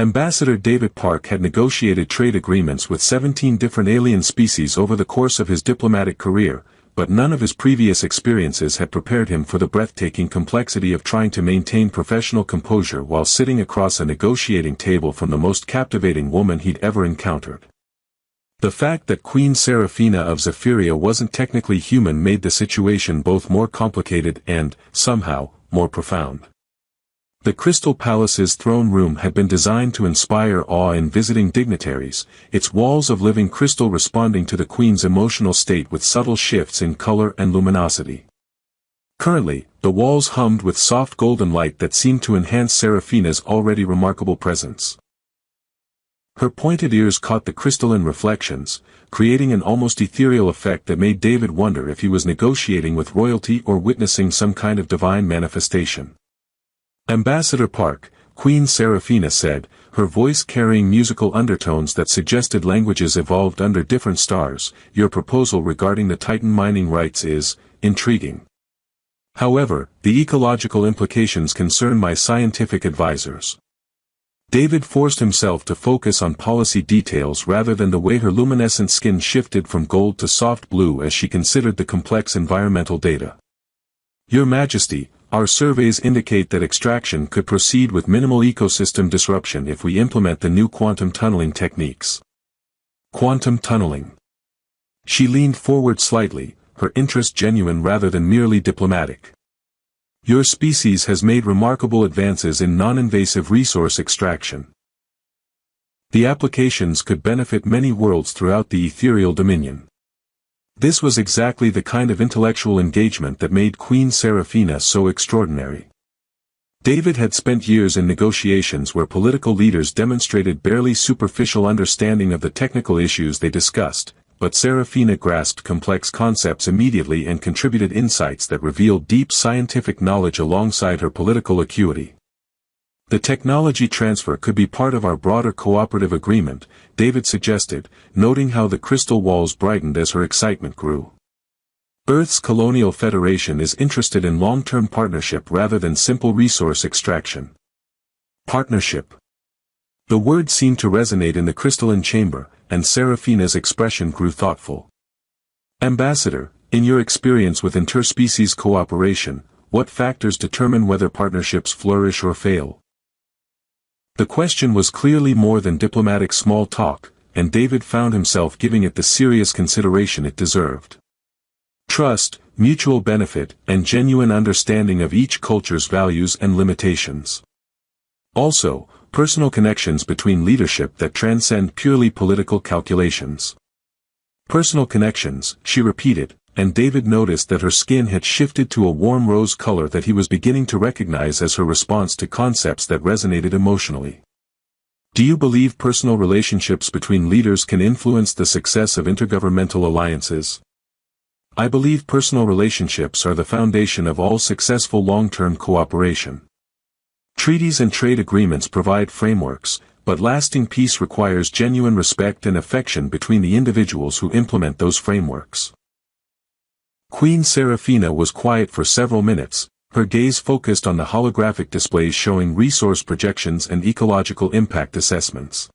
Ambassador David Park had negotiated trade agreements with 17 different alien species over the course of his diplomatic career, but none of his previous experiences had prepared him for the breathtaking complexity of trying to maintain professional composure while sitting across a negotiating table from the most captivating woman he'd ever encountered. The fact that Queen Seraphina of Zephyria wasn't technically human made the situation both more complicated and, somehow, more profound. The Crystal Palace's throne room had been designed to inspire awe in visiting dignitaries, its walls of living crystal responding to the Queen's emotional state with subtle shifts in color and luminosity. Currently, the walls hummed with soft golden light that seemed to enhance Seraphina's already remarkable presence. Her pointed ears caught the crystalline reflections, creating an almost ethereal effect that made David wonder if he was negotiating with royalty or witnessing some kind of divine manifestation. "Ambassador Park," Queen Seraphina said, her voice carrying musical undertones that suggested languages evolved under different stars, "your proposal regarding the Titan mining rights is intriguing. However, the ecological implications concern my scientific advisors." David forced himself to focus on policy details rather than the way her luminescent skin shifted from gold to soft blue as she considered the complex environmental data. "Your Majesty, our surveys indicate that extraction could proceed with minimal ecosystem disruption if we implement the new quantum tunneling techniques." Quantum tunneling. She leaned forward slightly, her interest genuine rather than merely diplomatic. "Your species has made remarkable advances in non-invasive resource extraction. The applications could benefit many worlds throughout the ethereal dominion." This was exactly the kind of intellectual engagement that made Queen Seraphina so extraordinary. David had spent years in negotiations where political leaders demonstrated barely superficial understanding of the technical issues they discussed, but Seraphina grasped complex concepts immediately and contributed insights that revealed deep scientific knowledge alongside her political acuity. "The technology transfer could be part of our broader cooperative agreement," David suggested, noting how the crystal walls brightened as her excitement grew. "Earth's Colonial Federation is interested in long-term partnership rather than simple resource extraction." Partnership. The word seemed to resonate in the crystalline chamber, and Seraphina's expression grew thoughtful. "Ambassador, in your experience with interspecies cooperation, what factors determine whether partnerships flourish or fail?" The question was clearly more than diplomatic small talk, and David found himself giving it the serious consideration it deserved. Trust, mutual benefit, and genuine understanding of each culture's values and limitations. Also, personal connections between leadership that transcend purely political calculations. "Personal connections," she repeated, and David noticed that her skin had shifted to a warm rose color that he was beginning to recognize as her response to concepts that resonated emotionally. "Do you believe personal relationships between leaders can influence the success of intergovernmental alliances?" "I believe personal relationships are the foundation of all successful long-term cooperation. Treaties and trade agreements provide frameworks, but lasting peace requires genuine respect and affection between the individuals who implement those frameworks." Queen Seraphina was quiet for several minutes, her gaze focused on the holographic displays showing resource projections and ecological impact assessments.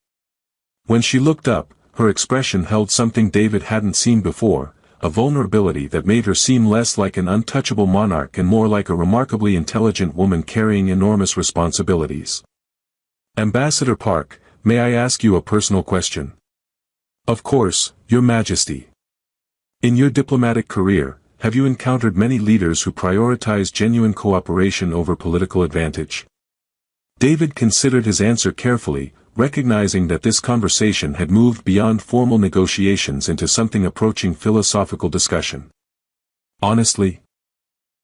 When she looked up, her expression held something David hadn't seen before, a vulnerability that made her seem less like an untouchable monarch and more like a remarkably intelligent woman carrying enormous responsibilities. "Ambassador Park, may I ask you a personal question?" "Of course, Your Majesty." "In your diplomatic career, have you encountered many leaders who prioritize genuine cooperation over political advantage?" David considered his answer carefully, recognizing that this conversation had moved beyond formal negotiations into something approaching philosophical discussion. "Honestly,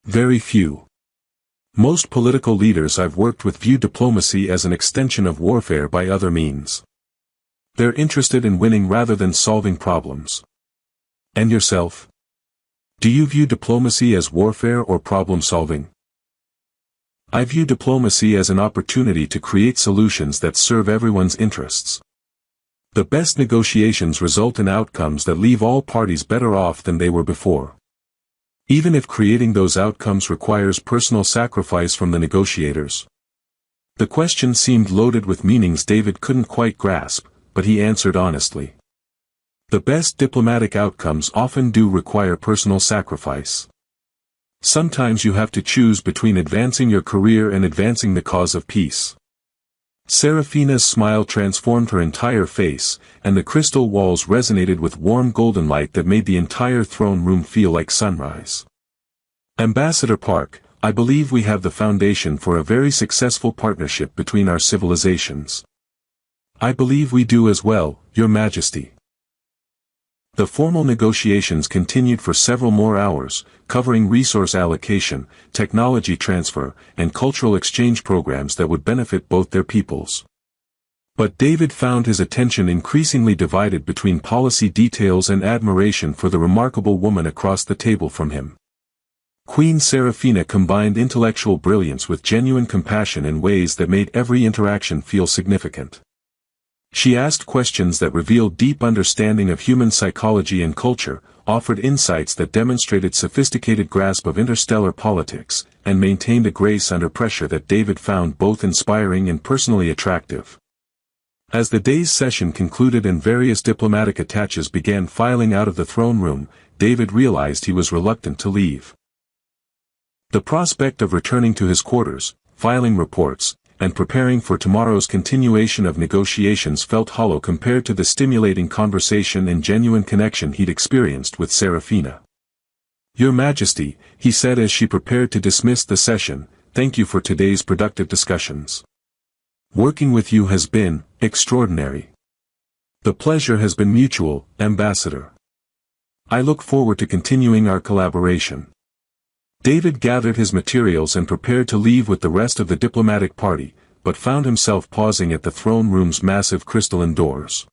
very few. Most political leaders I've worked with view diplomacy as an extension of warfare by other means. They're interested in winning rather than solving problems." "And yourself? Do you view diplomacy as warfare or problem-solving?" "I view diplomacy as an opportunity to create solutions that serve everyone's interests. The best negotiations result in outcomes that leave all parties better off than they were before. Even if creating those outcomes requires personal sacrifice from the negotiators." The question seemed loaded with meanings David couldn't quite grasp, but he answered honestly. The best diplomatic outcomes often do require personal sacrifice. Sometimes you have to choose between advancing your career and advancing the cause of peace. Serafina's smile transformed her entire face, and the crystal walls resonated with warm golden light that made the entire throne room feel like sunrise. Ambassador Park, I believe we have the foundation for a very successful partnership between our civilizations. I believe we do as well, Your Majesty. The formal negotiations continued for several more hours, covering resource allocation, technology transfer, and cultural exchange programs that would benefit both their peoples. But David found his attention increasingly divided between policy details and admiration for the remarkable woman across the table from him. Queen Serafina combined intellectual brilliance with genuine compassion in ways that made every interaction feel significant. She asked questions that revealed deep understanding of human psychology and culture, offered insights that demonstrated sophisticated grasp of interstellar politics, and maintained a grace under pressure that David found both inspiring and personally attractive. As the day's session concluded and various diplomatic attaches began filing out of the throne room, David realized he was reluctant to leave. The prospect of returning to his quarters, filing reports, and preparing for tomorrow's continuation of negotiations felt hollow compared to the stimulating conversation and genuine connection he'd experienced with Serafina. Your Majesty, he said as she prepared to dismiss the session, thank you for today's productive discussions. Working with you has been extraordinary. The pleasure has been mutual, Ambassador. I look forward to continuing our collaboration. David gathered his materials and prepared to leave with the rest of the diplomatic party, but found himself pausing at the throne room's massive crystalline doors.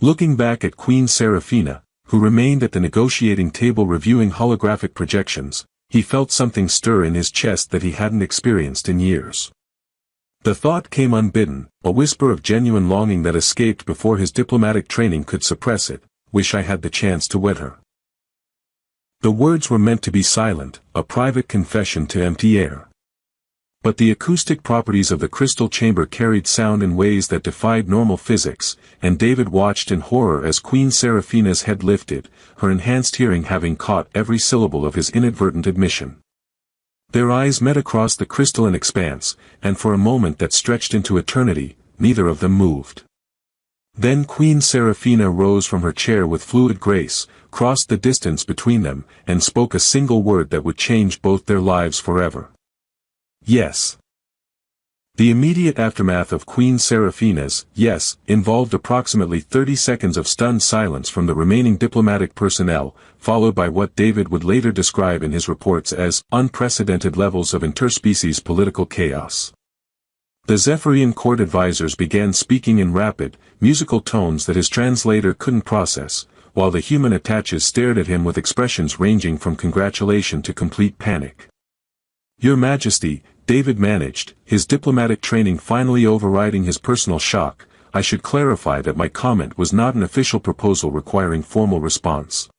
Looking back at Queen Serafina, who remained at the negotiating table reviewing holographic projections, he felt something stir in his chest that he hadn't experienced in years. The thought came unbidden, a whisper of genuine longing that escaped before his diplomatic training could suppress it, wish I had the chance to wed her. The words were meant to be silent, a private confession to empty air. But the acoustic properties of the crystal chamber carried sound in ways that defied normal physics, and David watched in horror as Queen Serafina's head lifted, her enhanced hearing having caught every syllable of his inadvertent admission. Their eyes met across the crystalline expanse, and for a moment that stretched into eternity, neither of them moved. Then Queen Serafina rose from her chair with fluid grace, crossed the distance between them, and spoke a single word that would change both their lives forever. Yes. The immediate aftermath of Queen Serafina's yes involved approximately 30 seconds of stunned silence from the remaining diplomatic personnel, followed by what David would later describe in his reports as unprecedented levels of interspecies political chaos. The Zephyrian court advisors began speaking in rapid, musical tones that his translator couldn't process, while the human attaches stared at him with expressions ranging from congratulation to complete panic. Your Majesty, David managed, his diplomatic training finally overriding his personal shock, I should clarify that my comment was not an official proposal requiring formal response.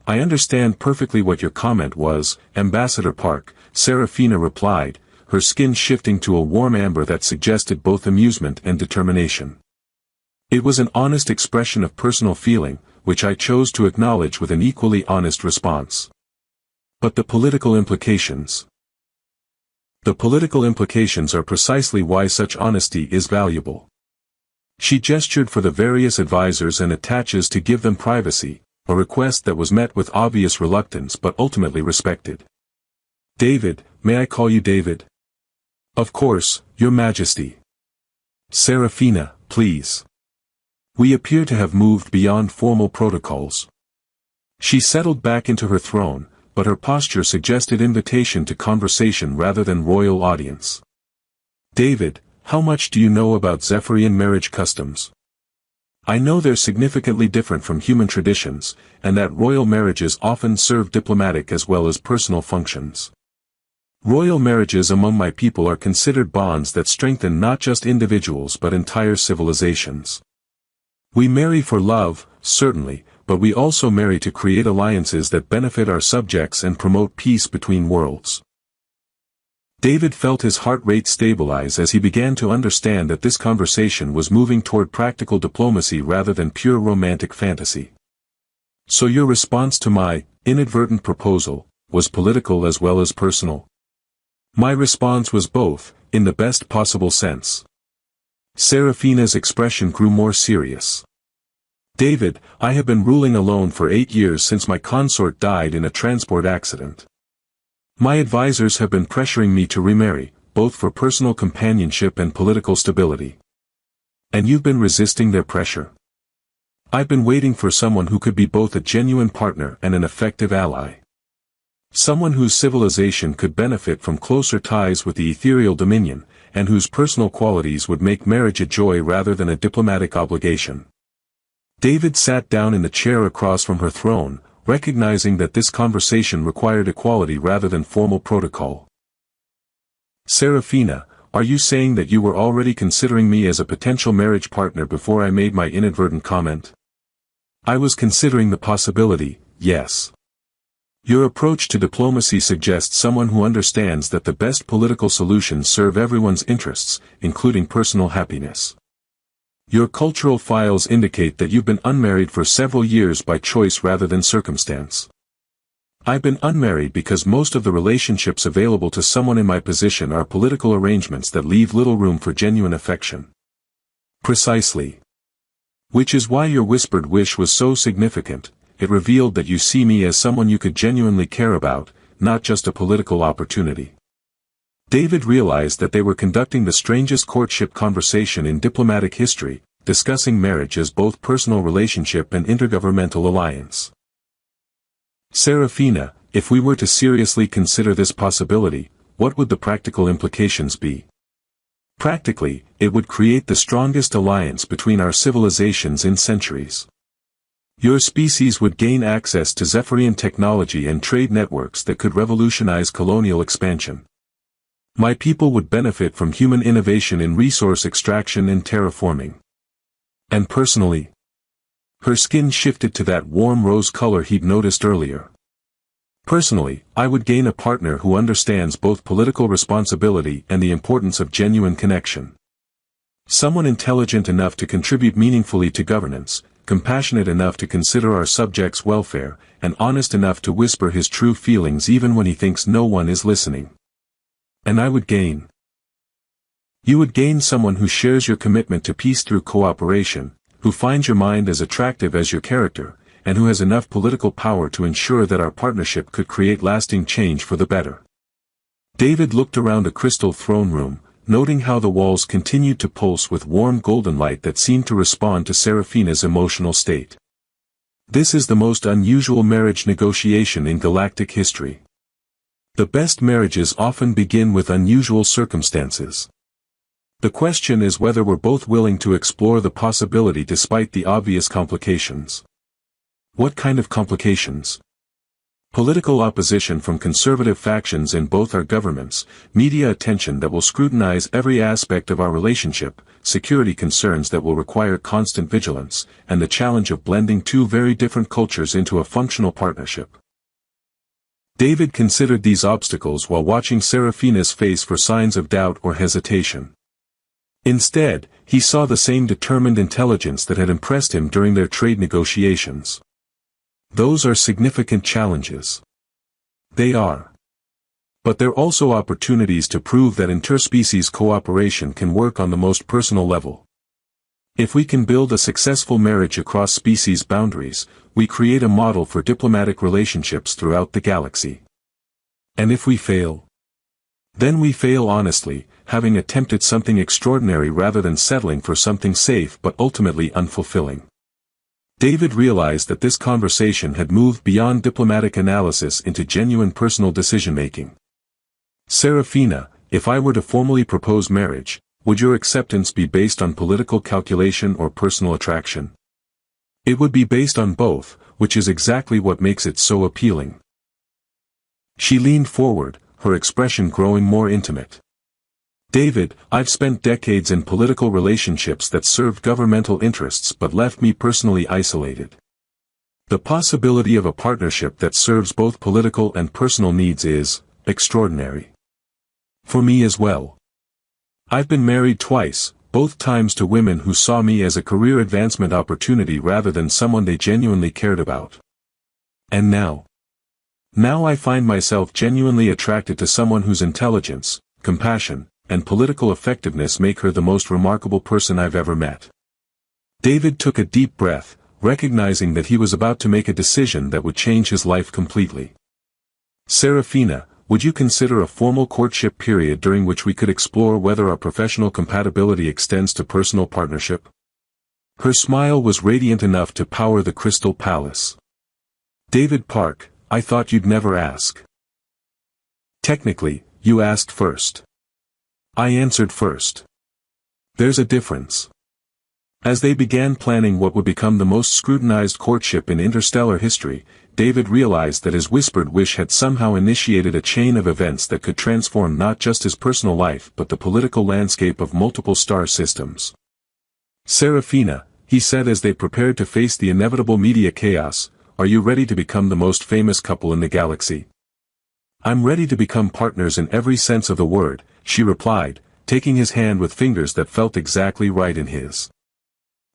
I understand perfectly what your comment was, Ambassador Park, Serafina replied, her skin shifting to a warm amber that suggested both amusement and determination. It was an honest expression of personal feeling, which I chose to acknowledge with an equally honest response. But the political implications. The political implications are precisely why such honesty is valuable. She gestured for the various advisors and attaches to give them privacy, a request that was met with obvious reluctance but ultimately respected. David, may I call you David? Of course, Your Majesty. Serafina, please. We appear to have moved beyond formal protocols. She settled back into her throne, but her posture suggested invitation to conversation rather than royal audience. David, how much do you know about Zephyrian marriage customs? I know they're significantly different from human traditions, and that royal marriages often serve diplomatic as well as personal functions. Royal marriages among my people are considered bonds that strengthen not just individuals but entire civilizations. We marry for love, certainly, but we also marry to create alliances that benefit our subjects and promote peace between worlds. David felt his heart rate stabilize as he began to understand that this conversation was moving toward practical diplomacy rather than pure romantic fantasy. So your response to my inadvertent proposal was political as well as personal? My response was both, in the best possible sense. Serafina's expression grew more serious. David, I have been ruling alone for 8 years since my consort died in a transport accident. My advisors have been pressuring me to remarry, both for personal companionship and political stability. And you've been resisting their pressure. I've been waiting for someone who could be both a genuine partner and an effective ally. Someone whose civilization could benefit from closer ties with the ethereal dominion, and whose personal qualities would make marriage a joy rather than a diplomatic obligation. David sat down in the chair across from her throne, recognizing that this conversation required equality rather than formal protocol. Serafina, are you saying that you were already considering me as a potential marriage partner before I made my inadvertent comment? I was considering the possibility, yes. Your approach to diplomacy suggests someone who understands that the best political solutions serve everyone's interests, including personal happiness. Your cultural files indicate that you've been unmarried for several years by choice rather than circumstance. I've been unmarried because most of the relationships available to someone in my position are political arrangements that leave little room for genuine affection. Precisely. Which is why your whispered wish was so significant. It revealed that you see me as someone you could genuinely care about, not just a political opportunity. David realized that they were conducting the strangest courtship conversation in diplomatic history, discussing marriage as both personal relationship and intergovernmental alliance. Serafina, if we were to seriously consider this possibility, what would the practical implications be? Practically, it would create the strongest alliance between our civilizations in centuries. Your species would gain access to Zephyrian technology and trade networks that could revolutionize colonial expansion. My people would benefit from human innovation in resource extraction and terraforming. And personally, her skin shifted to that warm rose color he'd noticed earlier. Personally, I would gain a partner who understands both political responsibility and the importance of genuine connection. Someone intelligent enough to contribute meaningfully to governance, compassionate enough to consider our subjects' welfare, and honest enough to whisper his true feelings even when he thinks no one is listening. And I would gain. You would gain someone who shares your commitment to peace through cooperation, who finds your mind as attractive as your character, and who has enough political power to ensure that our partnership could create lasting change for the better. David looked around the crystal throne room, noting how the walls continued to pulse with warm golden light that seemed to respond to Serafina's emotional state. This is the most unusual marriage negotiation in galactic history. The best marriages often begin with unusual circumstances. The question is whether we're both willing to explore the possibility despite the obvious complications. What kind of complications? Political opposition from conservative factions in both our governments, media attention that will scrutinize every aspect of our relationship, security concerns that will require constant vigilance, and the challenge of blending two very different cultures into a functional partnership. David considered these obstacles while watching Serafina's face for signs of doubt or hesitation. Instead, he saw the same determined intelligence that had impressed him during their trade negotiations. Those are significant challenges. They are. But they're also opportunities to prove that interspecies cooperation can work on the most personal level. If we can build a successful marriage across species boundaries, we create a model for diplomatic relationships throughout the galaxy. And if we fail, then we fail honestly, having attempted something extraordinary rather than settling for something safe but ultimately unfulfilling. David realized that this conversation had moved beyond diplomatic analysis into genuine personal decision-making. Serafina, if I were to formally propose marriage, would your acceptance be based on political calculation or personal attraction? It would be based on both, which is exactly what makes it so appealing. She leaned forward, her expression growing more intimate. David, I've spent decades in political relationships that served governmental interests but left me personally isolated. The possibility of a partnership that serves both political and personal needs is extraordinary. For me as well. I've been married twice, both times to women who saw me as a career advancement opportunity rather than someone they genuinely cared about. And now I find myself genuinely attracted to someone whose intelligence, compassion, and political effectiveness make her the most remarkable person I've ever met. David took a deep breath, recognizing that he was about to make a decision that would change his life completely. Serafina, would you consider a formal courtship period during which we could explore whether our professional compatibility extends to personal partnership? Her smile was radiant enough to power the Crystal Palace. David Park, I thought you'd never ask. Technically, you asked first. I answered first. There's a difference. As they began planning what would become the most scrutinized courtship in interstellar history, David realized that his whispered wish had somehow initiated a chain of events that could transform not just his personal life but the political landscape of multiple star systems. Serafina, he said as they prepared to face the inevitable media chaos, are you ready to become the most famous couple in the galaxy? I'm ready to become partners in every sense of the word, she replied, taking his hand with fingers that felt exactly right in his.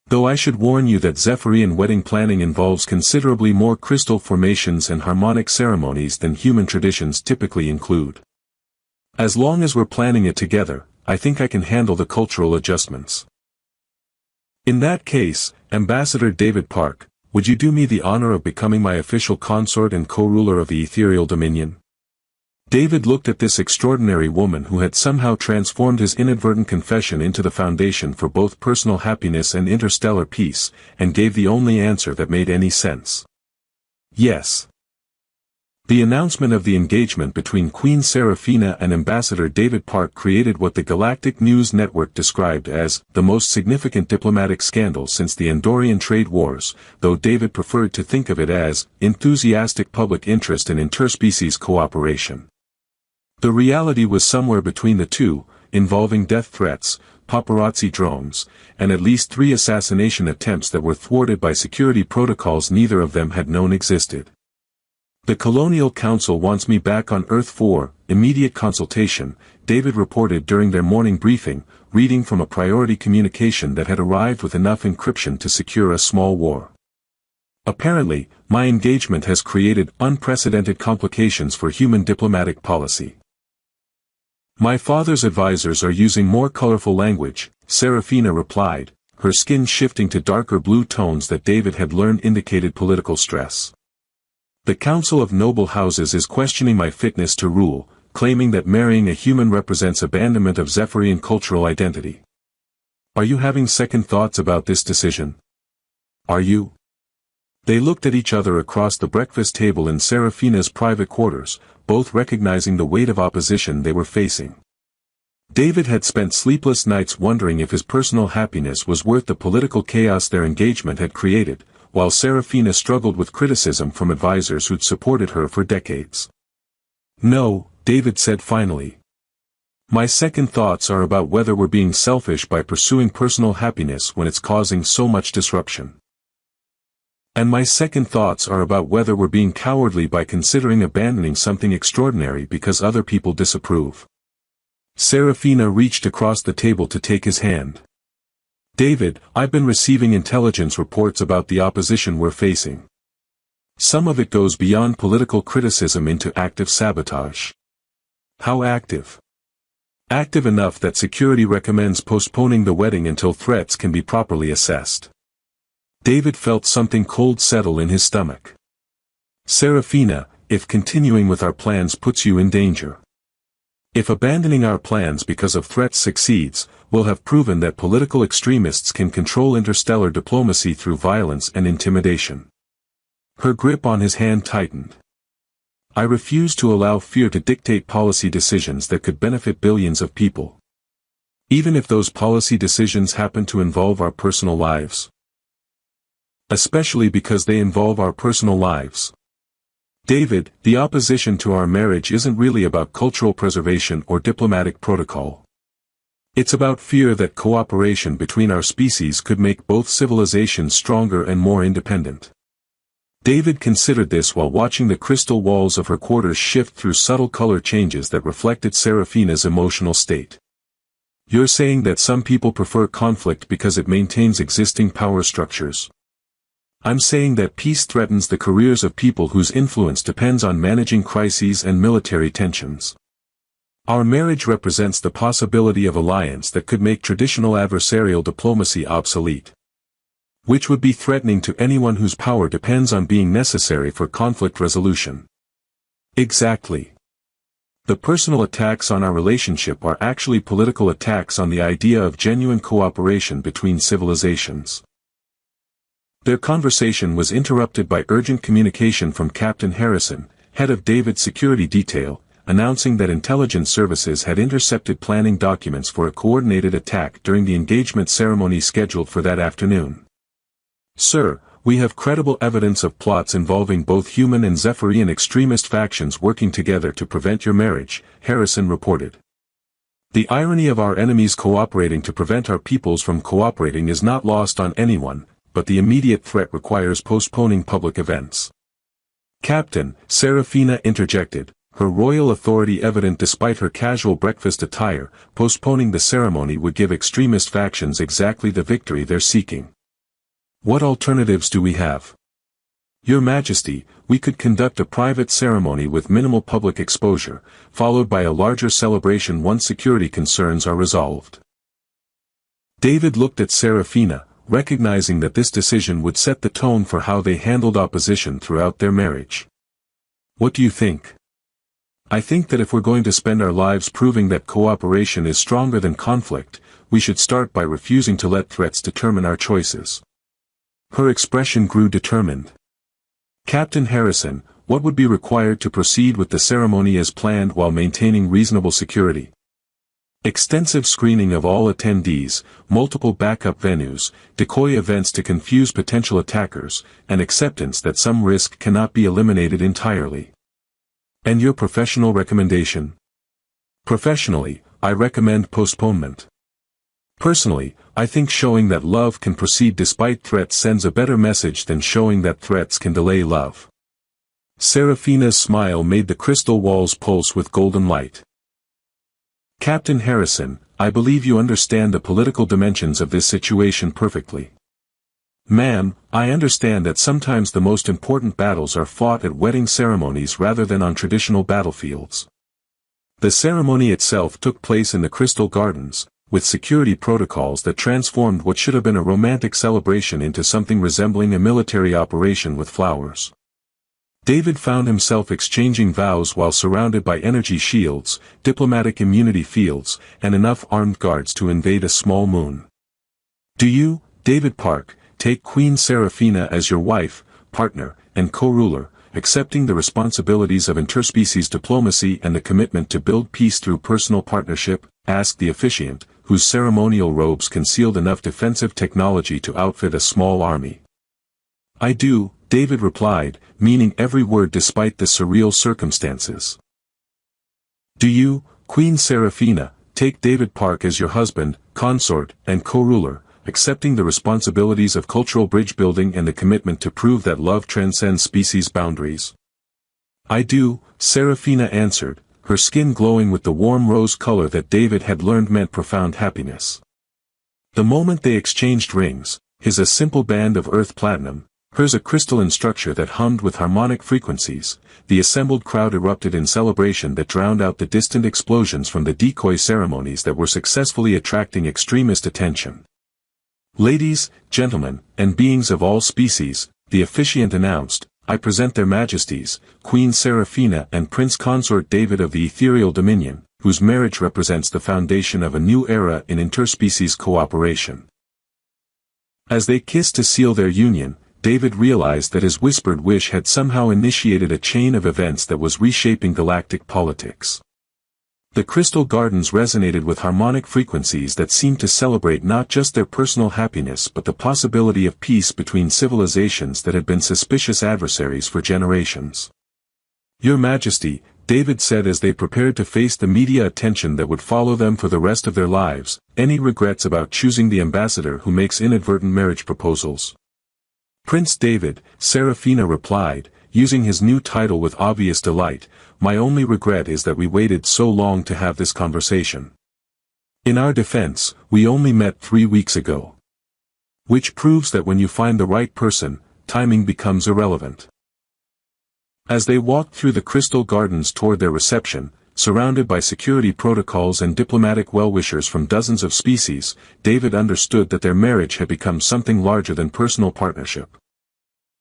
Though I should warn you that Zephyrian wedding planning involves considerably more crystal formations and harmonic ceremonies than human traditions typically include. As long as we're planning it together, I think I can handle the cultural adjustments. In that case, Ambassador David Park, would you do me the honor of becoming my official consort and co-ruler of the ethereal dominion? David looked at this extraordinary woman who had somehow transformed his inadvertent confession into the foundation for both personal happiness and interstellar peace, and gave the only answer that made any sense. Yes. The announcement of the engagement between Queen Serafina and Ambassador David Park created what the Galactic News Network described as the most significant diplomatic scandal since the Andorian trade wars, though David preferred to think of it as enthusiastic public interest in interspecies cooperation. The reality was somewhere between the two, involving death threats, paparazzi drones, and at least 3 assassination attempts that were thwarted by security protocols neither of them had known existed. The Colonial Council wants me back on Earth for immediate consultation, David reported during their morning briefing, reading from a priority communication that had arrived with enough encryption to secure a small war. Apparently, my engagement has created unprecedented complications for human diplomatic policy. My father's advisors are using more colorful language, Serafina replied, her skin shifting to darker blue tones that David had learned indicated political stress. The Council of Noble Houses is questioning my fitness to rule, claiming that marrying a human represents abandonment of Zephyrian cultural identity. Are you having second thoughts about this decision? Are you? They looked at each other across the breakfast table in Serafina's private quarters, both recognizing the weight of opposition they were facing. David had spent sleepless nights wondering if his personal happiness was worth the political chaos their engagement had created, while Serafina struggled with criticism from advisors who'd supported her for decades. No, David said finally. My second thoughts are about whether we're being selfish by pursuing personal happiness when it's causing so much disruption. And my second thoughts are about whether we're being cowardly by considering abandoning something extraordinary because other people disapprove. Serafina reached across the table to take his hand. David, I've been receiving intelligence reports about the opposition we're facing. Some of it goes beyond political criticism into active sabotage. How active? Active enough that security recommends postponing the wedding until threats can be properly assessed. David felt something cold settle in his stomach. Serafina, if continuing with our plans puts you in danger. If abandoning our plans because of threats succeeds, we'll have proven that political extremists can control interstellar diplomacy through violence and intimidation. Her grip on his hand tightened. I refuse to allow fear to dictate policy decisions that could benefit billions of people. Even if those policy decisions happen to involve our personal lives. Especially because they involve our personal lives. David, the opposition to our marriage isn't really about cultural preservation or diplomatic protocol. It's about fear that cooperation between our species could make both civilizations stronger and more independent. David considered this while watching the crystal walls of her quarters shift through subtle color changes that reflected Serafina's emotional state. You're saying that some people prefer conflict because it maintains existing power structures. I'm saying that peace threatens the careers of people whose influence depends on managing crises and military tensions. Our marriage represents the possibility of alliance that could make traditional adversarial diplomacy obsolete. Which would be threatening to anyone whose power depends on being necessary for conflict resolution. Exactly. The personal attacks on our relationship are actually political attacks on the idea of genuine cooperation between civilizations. Their conversation was interrupted by urgent communication from Captain Harrison, head of David's security detail, announcing that intelligence services had intercepted planning documents for a coordinated attack during the engagement ceremony scheduled for that afternoon. Sir, we have credible evidence of plots involving both human and Zephyrian extremist factions working together to prevent your marriage, Harrison reported. The irony of our enemies cooperating to prevent our peoples from cooperating is not lost on anyone, but the immediate threat requires postponing public events. Captain, Serafina interjected, her royal authority evident despite her casual breakfast attire. Postponing the ceremony would give extremist factions exactly the victory they're seeking. What alternatives do we have? Your Majesty, we could conduct a private ceremony with minimal public exposure, followed by a larger celebration once security concerns are resolved. David looked at Serafina, recognizing that this decision would set the tone for how they handled opposition throughout their marriage. What do you think? I think that if we're going to spend our lives proving that cooperation is stronger than conflict, we should start by refusing to let threats determine our choices. Her expression grew determined. Captain Harrison, what would be required to proceed with the ceremony as planned while maintaining reasonable security? Extensive screening of all attendees, multiple backup venues, decoy events to confuse potential attackers, and acceptance that some risk cannot be eliminated entirely. And your professional recommendation? Professionally, I recommend postponement. Personally, I think showing that love can proceed despite threats sends a better message than showing that threats can delay love. Serafina's smile made the crystal walls pulse with golden light. Captain Harrison, I believe you understand the political dimensions of this situation perfectly. Ma'am, I understand that sometimes the most important battles are fought at wedding ceremonies rather than on traditional battlefields. The ceremony itself took place in the Crystal Gardens, with security protocols that transformed what should have been a romantic celebration into something resembling a military operation with flowers. David found himself exchanging vows while surrounded by energy shields, diplomatic immunity fields, and enough armed guards to invade a small moon. Do you, David Park, take Queen Serafina as your wife, partner, and co-ruler, accepting the responsibilities of interspecies diplomacy and the commitment to build peace through personal partnership? Asked the officiant, whose ceremonial robes concealed enough defensive technology to outfit a small army. I do, David replied, meaning every word despite the surreal circumstances. Do you, Queen Serafina, take David Park as your husband, consort, and co-ruler, accepting the responsibilities of cultural bridge building and the commitment to prove that love transcends species boundaries? I do, Serafina answered, her skin glowing with the warm rose color that David had learned meant profound happiness. The moment they exchanged rings, his a simple band of earth platinum, hers a crystalline structure that hummed with harmonic frequencies, the assembled crowd erupted in celebration that drowned out the distant explosions from the decoy ceremonies that were successfully attracting extremist attention. Ladies, gentlemen, and beings of all species, the officiant announced, I present their majesties, Queen Serafina and Prince Consort David of the Ethereal Dominion, whose marriage represents the foundation of a new era in interspecies cooperation. As they kissed to seal their union, David realized that his whispered wish had somehow initiated a chain of events that was reshaping galactic politics. The Crystal Gardens resonated with harmonic frequencies that seemed to celebrate not just their personal happiness but the possibility of peace between civilizations that had been suspicious adversaries for generations. Your Majesty, David said as they prepared to face the media attention that would follow them for the rest of their lives, any regrets about choosing the ambassador who makes inadvertent marriage proposals? Prince David, Serafina replied, using his new title with obvious delight, my only regret is that we waited so long to have this conversation. In our defense, we only met 3 weeks ago. Which proves that when you find the right person, timing becomes irrelevant. As they walked through the crystal gardens toward their reception, surrounded by security protocols and diplomatic well-wishers from dozens of species, David understood that their marriage had become something larger than personal partnership.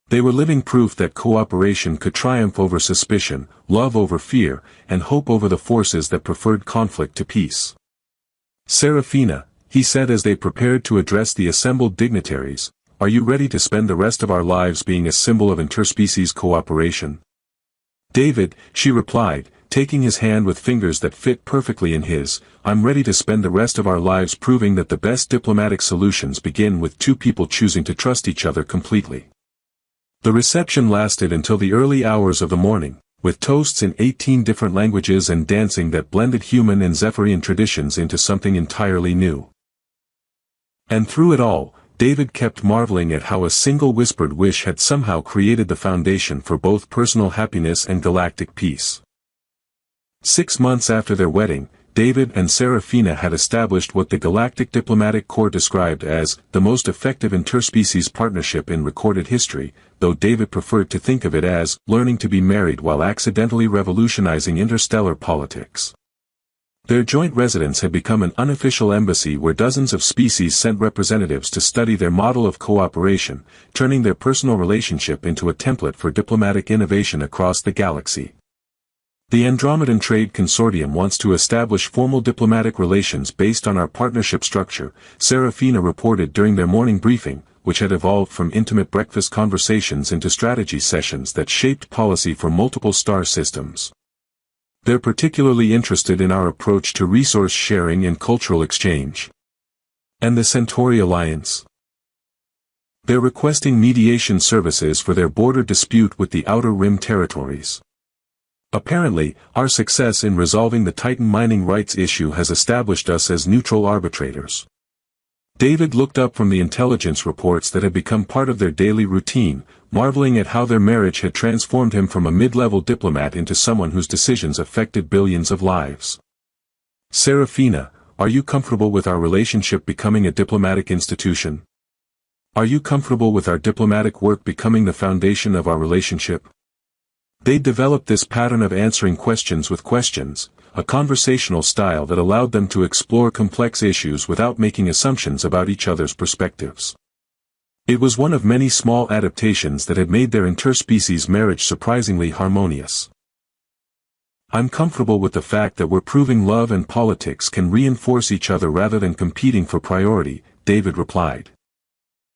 They were living proof that cooperation could triumph over suspicion, love over fear, and hope over the forces that preferred conflict to peace. Serafina, he said as they prepared to address the assembled dignitaries, are you ready to spend the rest of our lives being a symbol of interspecies cooperation? David, she replied, taking his hand with fingers that fit perfectly in his, I'm ready to spend the rest of our lives proving that the best diplomatic solutions begin with two people choosing to trust each other completely. The reception lasted until the early hours of the morning, with toasts in 18 different languages and dancing that blended human and Zephyrian traditions into something entirely new. And through it all, David kept marveling at how a single whispered wish had somehow created the foundation for both personal happiness and galactic peace. 6 months after their wedding, David and Serafina had established what the Galactic Diplomatic Corps described as the most effective interspecies partnership in recorded history, though David preferred to think of it as learning to be married while accidentally revolutionizing interstellar politics. Their joint residence had become an unofficial embassy where dozens of species sent representatives to study their model of cooperation, turning their personal relationship into a template for diplomatic innovation across the galaxy. The Andromedan Trade Consortium wants to establish formal diplomatic relations based on our partnership structure, Serafina reported during their morning briefing, which had evolved from intimate breakfast conversations into strategy sessions that shaped policy for multiple star systems. They're particularly interested in our approach to resource sharing and cultural exchange. And the Centauri Alliance? They're requesting mediation services for their border dispute with the Outer Rim territories. Apparently, our success in resolving the Titan mining rights issue has established us as neutral arbitrators. David looked up from the intelligence reports that had become part of their daily routine, marveling at how their marriage had transformed him from a mid-level diplomat into someone whose decisions affected billions of lives. Serafina, are you comfortable with our relationship becoming a diplomatic institution? Are you comfortable with our diplomatic work becoming the foundation of our relationship? They developed this pattern of answering questions with questions, a conversational style that allowed them to explore complex issues without making assumptions about each other's perspectives. It was one of many small adaptations that had made their interspecies marriage surprisingly harmonious. I'm comfortable with the fact that we're proving love and politics can reinforce each other rather than competing for priority, David replied.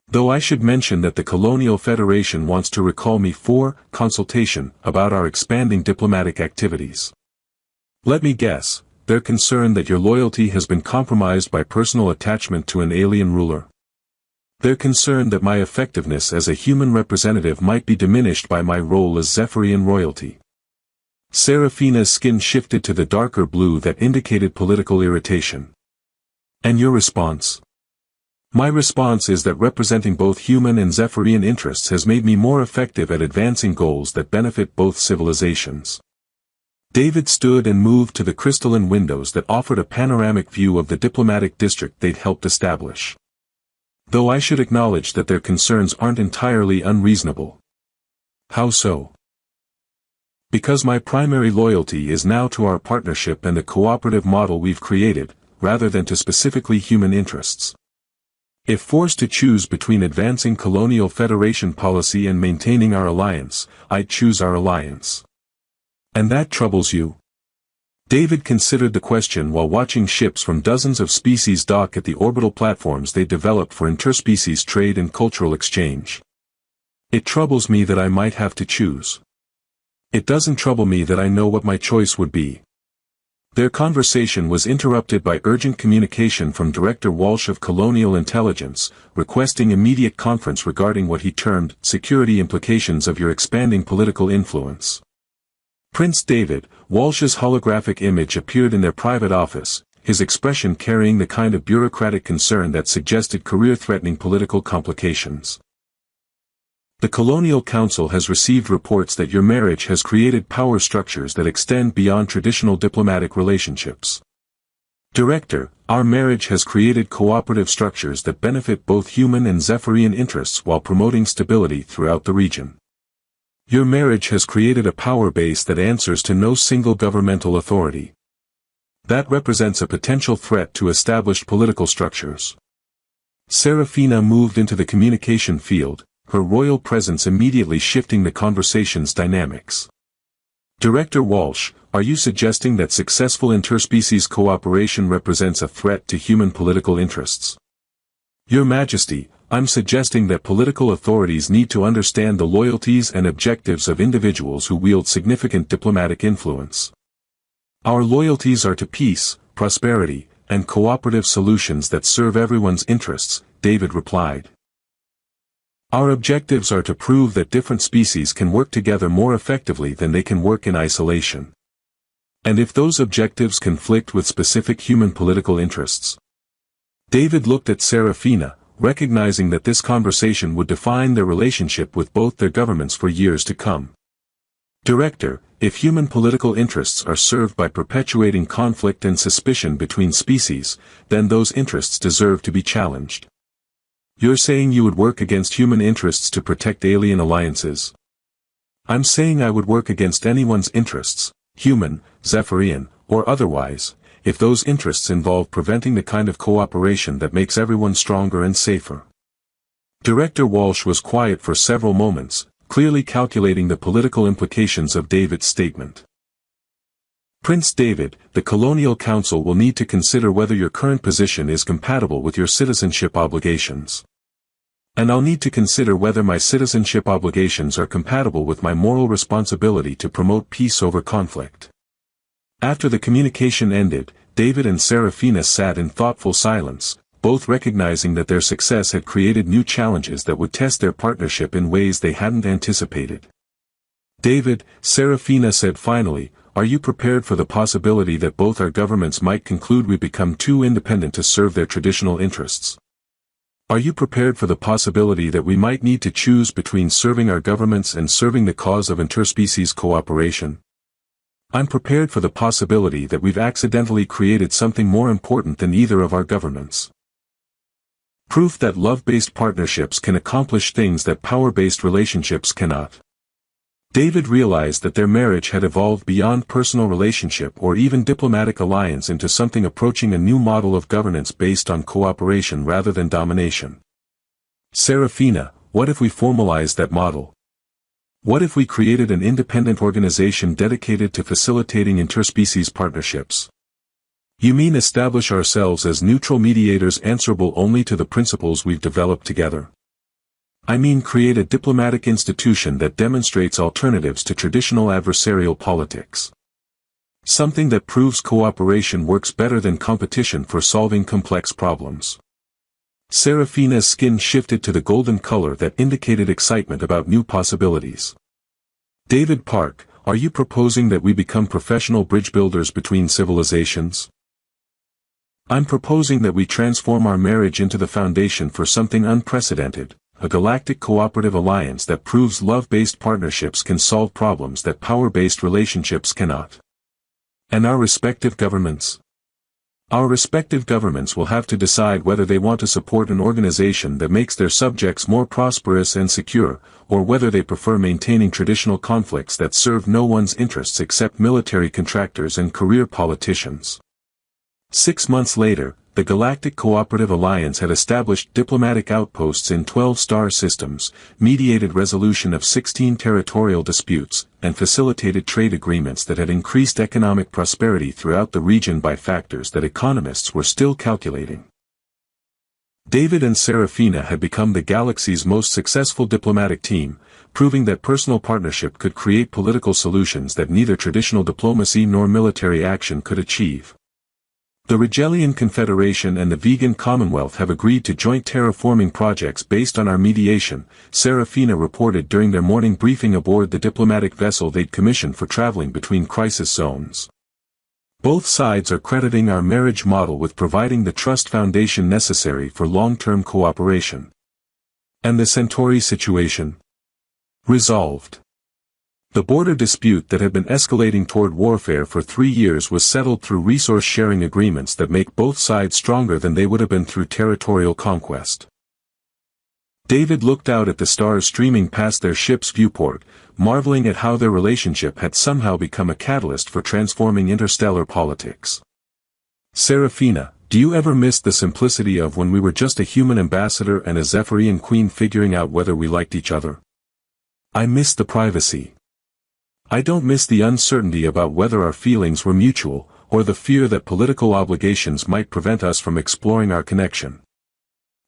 Though I should mention that the Colonial Federation wants to recall me for consultation about our expanding diplomatic activities. Let me guess, they're concerned that your loyalty has been compromised by personal attachment to an alien ruler. They're concerned that my effectiveness as a human representative might be diminished by my role as Zephyrian royalty. Serafina's skin shifted to the darker blue that indicated political irritation. And your response? My response is that representing both human and Zephyrian interests has made me more effective at advancing goals that benefit both civilizations. David stood and moved to the crystalline windows that offered a panoramic view of the diplomatic district they'd helped establish. Though I should acknowledge that their concerns aren't entirely unreasonable. How so? Because my primary loyalty is now to our partnership and the cooperative model we've created, rather than to specifically human interests. If forced to choose between advancing Colonial Federation policy and maintaining our alliance, I'd choose our alliance. And that troubles you? David considered the question while watching ships from dozens of species dock at the orbital platforms they developed for interspecies trade and cultural exchange. It troubles me that I might have to choose. It doesn't trouble me that I know what my choice would be. Their conversation was interrupted by urgent communication from Director Walsh of Colonial Intelligence, requesting immediate conference regarding what he termed security implications of your expanding political influence. Prince David, Walsh's holographic image appeared in their private office, his expression carrying the kind of bureaucratic concern that suggested career-threatening political complications. The Colonial Council has received reports that your marriage has created power structures that extend beyond traditional diplomatic relationships. Director, our marriage has created cooperative structures that benefit both human and Zephyrian interests while promoting stability throughout the region. Your marriage has created a power base that answers to no single governmental authority. That represents a potential threat to established political structures. Serafina moved into the communication field, her royal presence immediately shifting the conversation's dynamics. Director Walsh, are you suggesting that successful interspecies cooperation represents a threat to human political interests? Your Majesty, I'm suggesting that political authorities need to understand the loyalties and objectives of individuals who wield significant diplomatic influence. Our loyalties are to peace, prosperity, and cooperative solutions that serve everyone's interests, David replied. Our objectives are to prove that different species can work together more effectively than they can work in isolation. And if those objectives conflict with specific human political interests. David looked at Serafina, recognizing that this conversation would define their relationship with both their governments for years to come. Director, if human political interests are served by perpetuating conflict and suspicion between species, then those interests deserve to be challenged. You're saying you would work against human interests to protect alien alliances? I'm saying I would work against anyone's interests, human, Zephyrian, or otherwise, if those interests involve preventing the kind of cooperation that makes everyone stronger and safer. Director Walsh was quiet for several moments, clearly calculating the political implications of David's statement. Prince David, the Colonial Council will need to consider whether your current position is compatible with your citizenship obligations. And I'll need to consider whether my citizenship obligations are compatible with my moral responsibility to promote peace over conflict. After the communication ended, David and Serafina sat in thoughtful silence, both recognizing that their success had created new challenges that would test their partnership in ways they hadn't anticipated. David, Serafina said finally, are you prepared for the possibility that both our governments might conclude we become too independent to serve their traditional interests? Are you prepared for the possibility that we might need to choose between serving our governments and serving the cause of interspecies cooperation? I'm prepared for the possibility that we've accidentally created something more important than either of our governments. Proof that love-based partnerships can accomplish things that power-based relationships cannot. David realized that their marriage had evolved beyond personal relationship or even diplomatic alliance into something approaching a new model of governance based on cooperation rather than domination. Serafina, what if we formalized that model? What if we created an independent organization dedicated to facilitating interspecies partnerships? You mean establish ourselves as neutral mediators answerable only to the principles we've developed together? I mean create a diplomatic institution that demonstrates alternatives to traditional adversarial politics. Something that proves cooperation works better than competition for solving complex problems. Serafina's skin shifted to the golden color that indicated excitement about new possibilities. David Park, are you proposing that we become professional bridge builders between civilizations? I'm proposing that we transform our marriage into the foundation for something unprecedented, a galactic cooperative alliance that proves love-based partnerships can solve problems that power-based relationships cannot. And our respective governments? Our respective governments will have to decide whether they want to support an organization that makes their subjects more prosperous and secure, or whether they prefer maintaining traditional conflicts that serve no one's interests except military contractors and career politicians. 6 months later, the Galactic Cooperative Alliance had established diplomatic outposts in 12 star systems, mediated resolution of 16 territorial disputes, and facilitated trade agreements that had increased economic prosperity throughout the region by factors that economists were still calculating. David and Serafina had become the galaxy's most successful diplomatic team, proving that personal partnership could create political solutions that neither traditional diplomacy nor military action could achieve. The Rigelian Confederation and the Vegan Commonwealth have agreed to joint terraforming projects based on our mediation, Serafina reported during their morning briefing aboard the diplomatic vessel they'd commissioned for traveling between crisis zones. Both sides are crediting our marriage model with providing the trust foundation necessary for long-term cooperation. And the Centauri situation? Resolved. The border dispute that had been escalating toward warfare for 3 years was settled through resource-sharing agreements that make both sides stronger than they would have been through territorial conquest. David looked out at the stars streaming past their ship's viewport, marveling at how their relationship had somehow become a catalyst for transforming interstellar politics. Serafina, do you ever miss the simplicity of when we were just a human ambassador and a Zephyrian queen figuring out whether we liked each other? I miss the privacy. I don't miss the uncertainty about whether our feelings were mutual, or the fear that political obligations might prevent us from exploring our connection.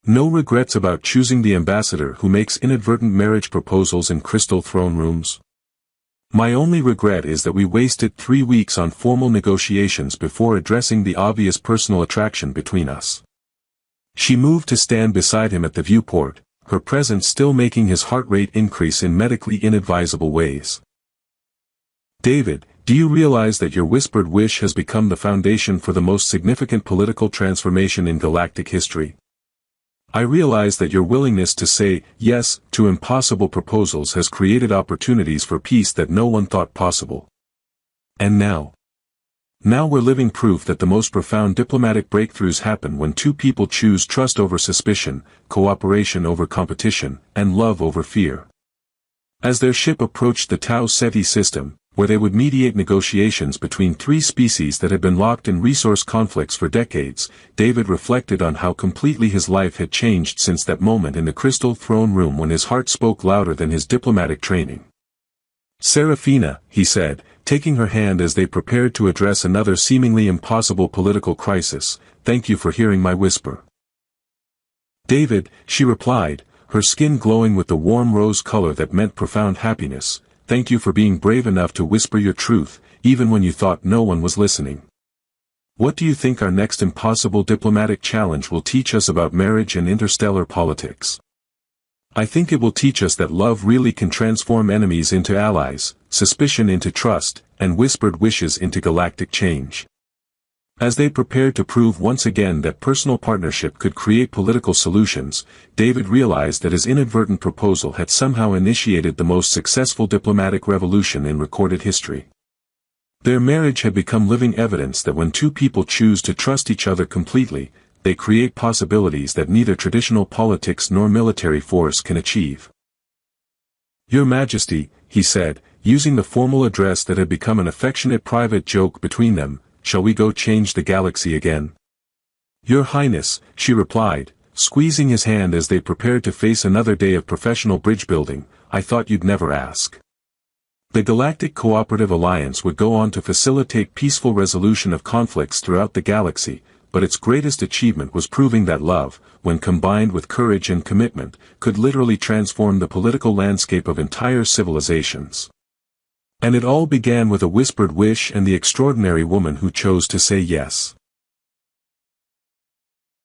No regrets about choosing the ambassador who makes inadvertent marriage proposals in crystal throne rooms. My only regret is that we wasted 3 weeks on formal negotiations before addressing the obvious personal attraction between us. She moved to stand beside him at the viewport, her presence still making his heart rate increase in medically inadvisable ways. David, do you realize that your whispered wish has become the foundation for the most significant political transformation in galactic history? I realize that your willingness to say yes to impossible proposals has created opportunities for peace that no one thought possible. And now we're living proof that the most profound diplomatic breakthroughs happen when two people choose trust over suspicion, cooperation over competition, and love over fear. As their ship approached the Tau Ceti system, where they would mediate negotiations between 3 species that had been locked in resource conflicts for decades, David reflected on how completely his life had changed since that moment in the crystal throne room when his heart spoke louder than his diplomatic training. Serafina, he said, taking her hand as they prepared to address another seemingly impossible political crisis, thank you for hearing my whisper. David, she replied, her skin glowing with the warm rose color that meant profound happiness, thank you for being brave enough to whisper your truth, even when you thought no one was listening. What do you think our next impossible diplomatic challenge will teach us about marriage and interstellar politics? I think it will teach us that love really can transform enemies into allies, suspicion into trust, and whispered wishes into galactic change. As they prepared to prove once again that personal partnership could create political solutions, David realized that his inadvertent proposal had somehow initiated the most successful diplomatic revolution in recorded history. Their marriage had become living evidence that when two people choose to trust each other completely, they create possibilities that neither traditional politics nor military force can achieve. Your Majesty, he said, using the formal address that had become an affectionate private joke between them, shall we go change the galaxy again? Your Highness, she replied, squeezing his hand as they prepared to face another day of professional bridge building, I thought you'd never ask. The Galactic Cooperative Alliance would go on to facilitate peaceful resolution of conflicts throughout the galaxy, but its greatest achievement was proving that love, when combined with courage and commitment, could literally transform the political landscape of entire civilizations. And it all began with a whispered wish and the extraordinary woman who chose to say yes.